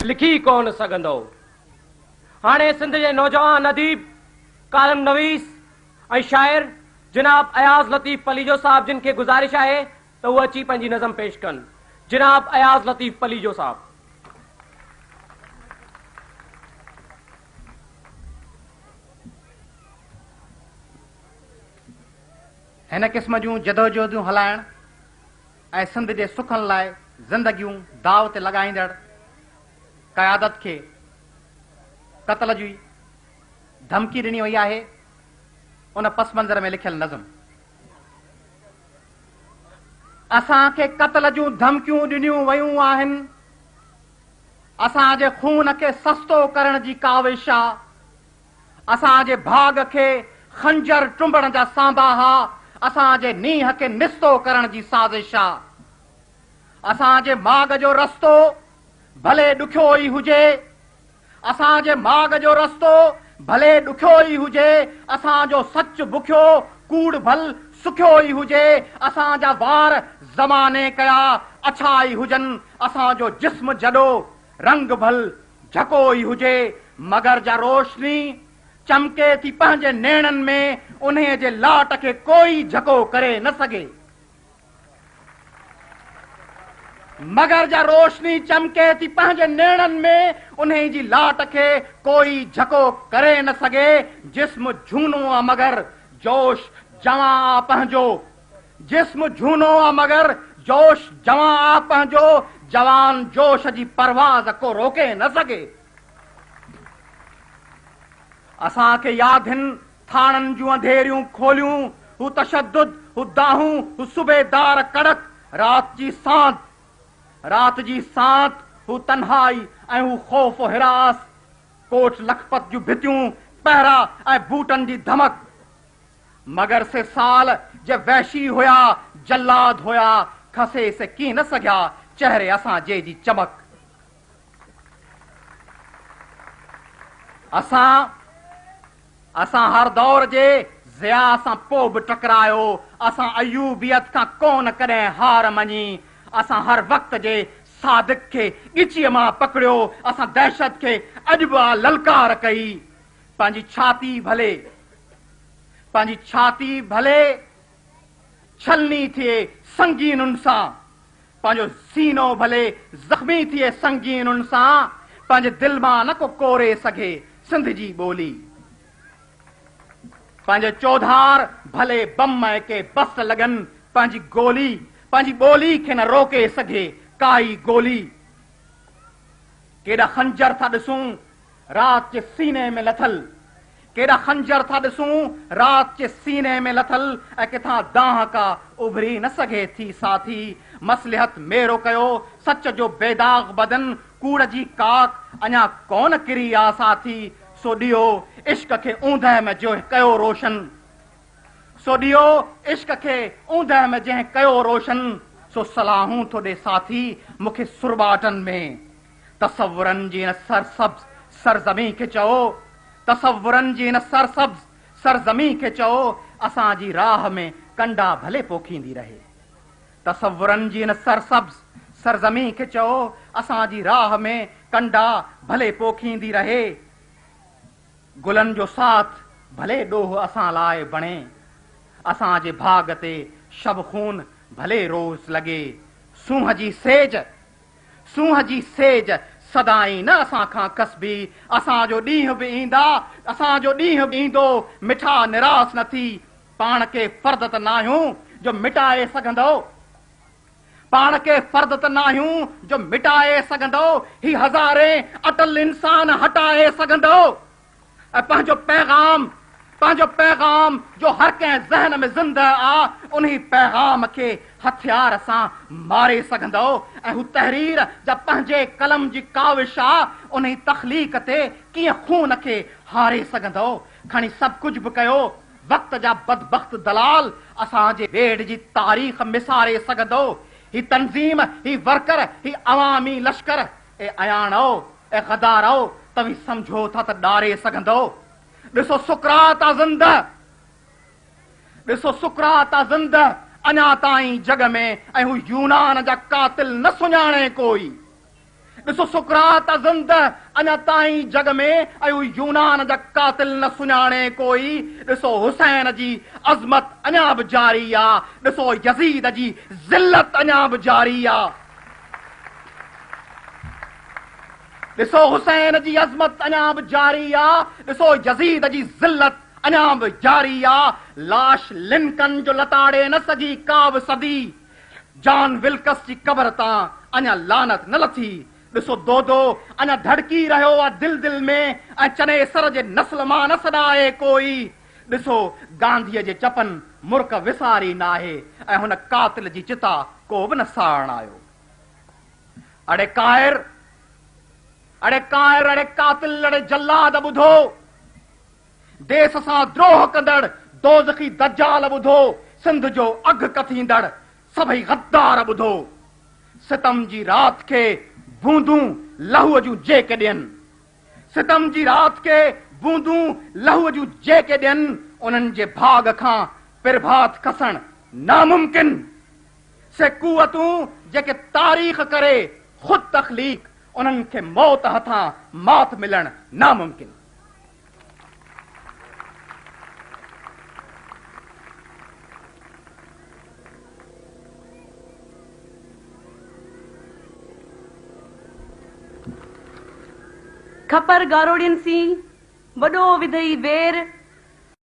लिखी कोन सघंदो। हाणे सिंध जे नौजवान अदीब, कालम नवीस ऐं शाइर जनाब अयाज़ लतीफ़ पलीजो साहब, जिन खे गुज़ारिश आहे त उहे अची पंहिंजी नज़म पेश कनि। जनाब अयाज़ लतीफ़ पलीजो साहब। हिन क़िस्म जूं जदोजहदूं हलाइण ऐं सिंध जे सुखनि लाइ ज़िंदगियूं दाव ते लॻाईंदड़ क़यादत खे क़त्ल जी धमकी ॾिनी वई आहे। उन पस मंज़र में लिखियल नज़म। असांखे क़त्ल जूं धमकियूं ॾिनियूं वयूं आहिनि। असांजे खून खे सस्तो करण जी काविश आहे। असांजे भाग खे खंजर टुंबण जा सांबा हा। असांजे नीह खे निस्तो करण जी साज़िश आहे। असांजे माग जो रस्तो भले ॾुखियो ई हुजे। असांजे माग जो रस्तो भले ॾुखियो ई हुजे। असांजो सच बुखियो, कूड़ भल सुखियो ई हुजे। असांजा वार ज़माने कया अछा ई हुजनि। असांजो जिस्म जॾो रंग भल झको ई हुजे। मगर जा रोशनी चमके थी पंहिंजे नेणनि में, उन्हे जे लाट खे कोई झको करे न सघे। मगर जा रोशनी चमके थी पंहिंजे नेणनि में, उन्हे जी लाट खे कोई झको करे न सघे। जिस्म झूनो आहे मगर जोश जवां आहे पंहिंजो। जिस्म झूनो आहे मगर जोश जवां आहे पंहिंजो। जवान जोश जी परवाज़ को रोके न सघे। असांखे यादिन थाणनि जूं अंधेरियूं खोलियूं। हू तशद्दुद, हू दाहूं, हू सूबेदार कड़क। रात जी सांत, हू तन्हाई ऐं हू ख़ौफ़ हिरास। कोट लखपत जूं भितियूं, पहरा ऐं बूटनि जी धमक। मगर से साल जे वहशी हुया, जल्लाद हुया, खसे से की न सघिया चेहरे असांजे जी चमक। असां हर दौर जे ज़िया सां पोइ बि टकरायो। असां अयूबियत खां कोन कॾहिं हार मञी। असां हर वक़्त जे सादिक खे ॻिचीअ मां पकड़ियो। असां दहशत खे अॼु बि ललकार कई। पंहिंजी छाती भले छलनी थिए संगीनुनि सां। पंहिंजो सीनो भले ज़ख़्मी थिए संगीनुनि सां। पंहिंजे दिलि मां न को कोरे सघे सिंध जी ॿोली। पंहिंजे चौधार भले बम के बस लॻनि। पंहिंजी ॿोली खे न रोके सघे काई गोली। केॾा खंजर था ॾिसूं रात जे सीने में लथल। केॾा खंजर था ॾिसूं रात जे सीने में लथल। ऐं किथां दाह का उभरी न सघे थी साथी। मसलिहत मेरो कयो सच जो बेदाग बदन। कूड़ जी काक अञा कोन किरी आ साथी। सो ॾियो इश्क खे ऊंदह में जो कयो रोशन। सो ॾियो इश्क खे ऊंदह में जंहिं कयो रोशन। सो सलाहूं थो ॾे साथी मूंखे सुरबाटनि में। तसव्वुरनि जी न सरसब्ज़ सरज़मी खे चओ। तसव्वुरनि जी न सरसब्ज़ सरज़मी खे चओ। असांजी राह में कंडा भले पोखींदी रहे। तसव्वुरनि जी न सरसब्ज़ सरज़मी खे चओ। असांजी राह में कंडा भले पोखींदी रहे। गुलनि जो साथ भले ॾोह असां लाइ बणे। असांजे भाग ते शब खून भले रोज़ लॻे। सूंह जी सेज सदाई न असां खां कसबी। असांजो ॾींहं बि ईंदो मिठा निराश न थी। पाण खे फर्द त नाहियूं जो मिटाए सघंदो। पाण खे फर्द त नाहियूं जो मिटाए सघंदो। ही हज़ारे अटल इंसान हटाए सघंदो। ऐं पंहिंजो पैगाम जो हर कंहिं ज़हन में ज़िंदह आ, उन्ही पैगाम खे हथियार सां मारे सघंदो। ऐं हू तहरीर जा पंहिंजे कलम जी काविश आ, उन्ही तख़लीक़ ते कीअं खून खे हारे सघंदो। खणी सभु कुझु बि कयो वक़्त जा बदबख़्त दलाल असांजे बेड़ जी तारीख़ मिसारे सघंदो। ही तंज़ीम, ही वर्कर, ही अवामी लश्कर ए अयाणो ऐं गदारो तव्हीं सम्झो था त ॾारे सघंदो। ॾिसो सुकरात ज़िंदह अञा ताईं जग में। ऐं हू यूनान जा कातिल न सुञाणे कोई। ॾिसो सुकरात ज़िंद अञा ताईं जग में ऐं यूनान जा कातिल न सुञाणे कोई। ॾिसो हुसैन जी अज़मत अञा बि जारी आहे। ॾिसो यज़ीद जी ज़िल्लत अञा बि जारी आहे। ॾिसो हुसैन जी अज़मत अञा बि जारी आहे। ॾिसो यज़ीद जी ज़िल्लत अञा बि जारी आहे। लाश लिंकन जो लताड़े न सघी का बि सदी। जॉन विल्कस जी क़बर तां अञा लानत न लथी। ॾिसो दोदो अञा धड़की रहियो आहे दिल दिल में ऐं चने सर जे नस्ल मां न सॾाए कोई। ॾिसो गांधीअ जे चपन मुर्क विसारी न आहे ऐं हुन कातिल जी चिता को बि न साड़ण आयो। अड़े कायर, अड़े कायर, अड़े कातिल, अड़े जल्लाद ॿुधो। देश सां द्रोह कंदड़ दोज़खी दज्जाल ॿुधो। सिंध जो अघ कथींदड़ सभई गद्दार ॿुधो। सितम जी रात खे बूंदूं लहूअ जूं जेके ॾियनि। सितम जी रात खे बूंदूं लहूअ जूं जेके ॾियनि। उन्हनि जे भाग खां प्रभात खसण नामुमकिन। से कुवतूं जेके तारीख़ करे ख़ुदि तख़लीक़, उन्हनि खे मौत हथां मात मिलण नामुमकिन। खपर गारोड़ियुनि सी वॾो विधई वेर